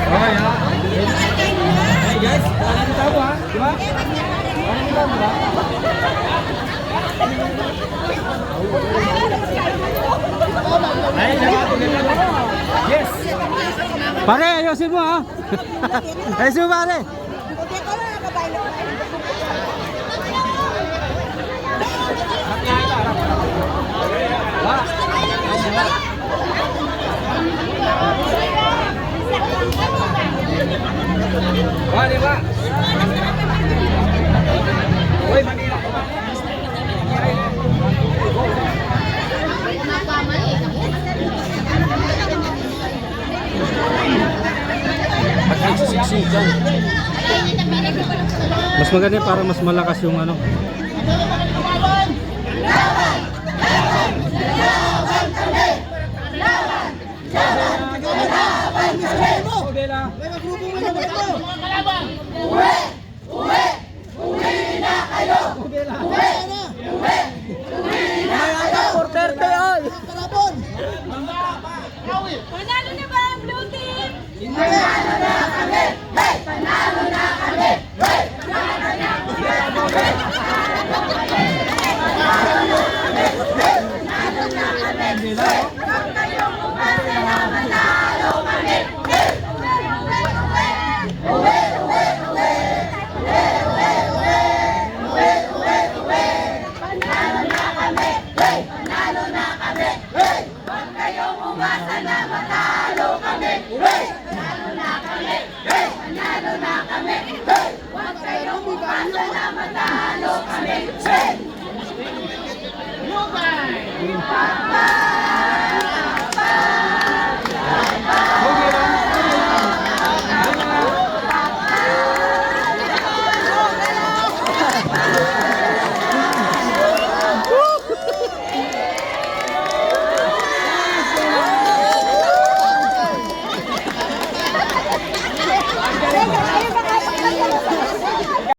Okay, ha? Hey guys, wala na tayo ha? Di ba? Wala na tayo ba? Ay, yes! Pare, ayusin mo ha. Ayusin mo pare. Wah, di ba? Uy, Manila. Mas maganda para mas malakas yung ano. Panalo na ba ang blue team? Panalo na kami! Hey! Panalo na kami! Hey! Panalo na kami! Hey! Panalo na kami! Hey! Panalo na kami! Hey! Huwag kayong umasa na manalo kami! Hey! Uwe! Uwe! Uwe! Uwe! Uwe! Uwe! Uwe! Uwe! Uwe! Panalo na kami! Hey! Panalo na kami! Hey! Huwag kayong umasa na manalo kami! Hey! Panalo na kami! Hey! Panalo na kami! Hey! Huwag kayong umasa na manalo kami! Hey! Papa!